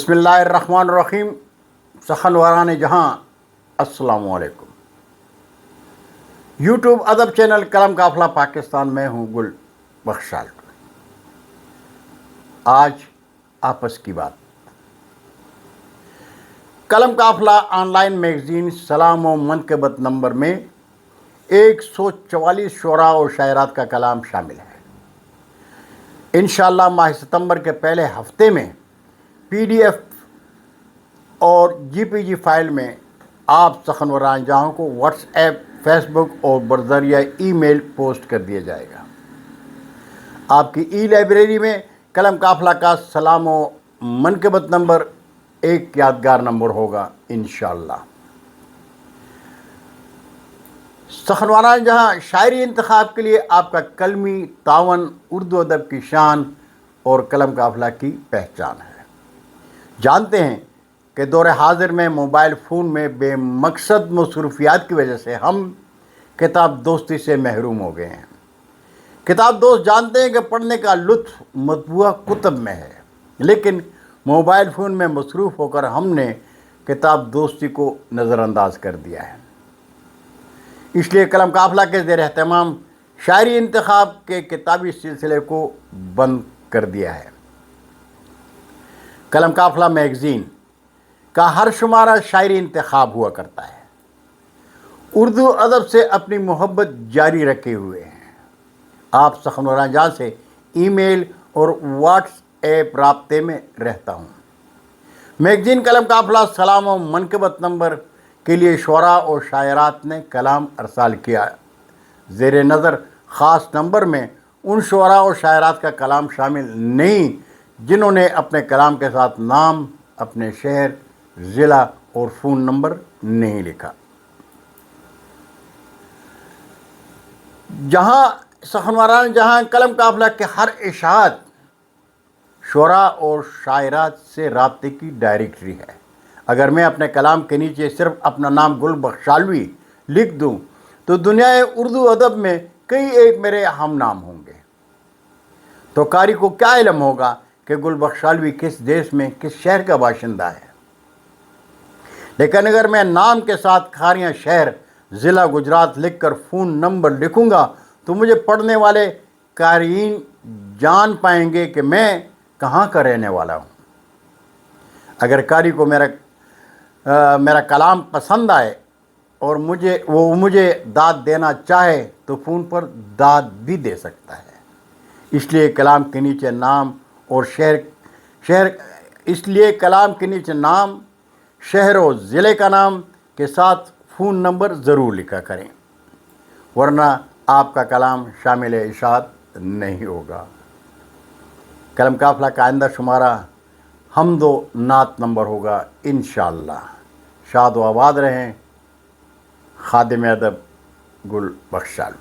बिस्मिल्लाहिर्रहमानिर्रहीम। सखनवरान जहां, अस्सलामु अलैकुम। यूट्यूब अदब चैनल कलम काफिला पाकिस्तान में हूं गुल बख्शाल। आज आपस की बात। कलम काफिला ऑनलाइन मैगज़ीन सलाम व मनक़बत नंबर में 144 शुरा और शायरात का कलाम शामिल है। इंशाअल्लाह माह सितंबर के पहले हफ्ते में PDF और JPG फाइल में आप सखनवरान जहां को व्हाट्सएप, फेसबुक और बज़रिया ईमेल पोस्ट कर दिया जाएगा। आपकी लाइब्रेरी में कलम काफिला का सलाम व मनक़बत नंबर एक यादगार नंबर होगा इंशाअल्लाह। सखनवरान जहां शायरी इंतखाब के लिए आपका कलमी तावन उर्दू अदब की शान और कलम काफिला की पहचान है। जानते हैं कि दौर हाजिर में मोबाइल फ़ोन में बेमकसद मसरूफियात की वजह से हम किताब दोस्ती से महरूम हो गए हैं। किताब दोस्त जानते हैं कि पढ़ने का लुत्फ़ मतबूआ कुतब में है, लेकिन मोबाइल फ़ोन में मसरूफ़ होकर हमने किताब दोस्ती को नज़रअंदाज कर दिया है। इसलिए कलम काफिला के ज़ेर एहतमाम शायरी इंतखाब के किताबी सिलसिले को बंद कर दिया है। कलम काफिला मैगज़ीन का हर शुमारा शायरी इंतखाब हुआ करता है। उर्दू अदब से अपनी मोहब्बत जारी रखे हुए हैं। आप सखनवरान जहां से ईमेल और व्हाट्सएप राब्ते में रहता हूँ। मैगज़ीन कलम काफिला सलाम व मनक़बत नंबर के लिए शुरा और शायरात ने कलाम अरसाल किया। ज़ेर नज़र ख़ास नंबर में उन शुरा और शायरात का कलाम शामिल नहीं जिन्होंने अपने कलाम के साथ नाम, अपने शहर, ज़िला और फ़ोन नंबर नहीं लिखा। जहाँ सखनवरान जहाँ कलम काफिला के हर इशाअत शुरा और शायरात से राब्ते की डायरेक्टरी है। अगर मैं अपने कलाम के नीचे सिर्फ अपना नाम गुल बख्शालवी लिख दूं तो दुनिया उर्दू अदब में कई एक मेरे हम नाम होंगे। तो कारी को क्या इल्म होगा कि गुल बख्शालवी किस देश में, किस शहर का बाशिंदा है। लेकिन अगर मैं नाम के साथ खारियाँ, शहर, ज़िला गुजरात लिखकर फ़ोन नंबर लिखूँगा तो मुझे पढ़ने वाले कारीन जान पाएंगे कि मैं कहाँ का रहने वाला हूँ। अगर कारी को मेरा कलाम पसंद आए और मुझे दाद देना चाहे तो फ़ोन पर दाद भी दे सकता है। इसलिए कलाम के नीचे नाम और शहर और ज़िले का नाम के साथ फ़ोन नंबर ज़रूर लिखा करें, वरना आपका कलाम शामिल इशाअत नहीं होगा। कलम काफिला का आइंदा शुमारा हमदो नात नंबर होगा इंशाअल्लाह। शाद व आबाद रहें। खादिम अदब गुल बख्शाल।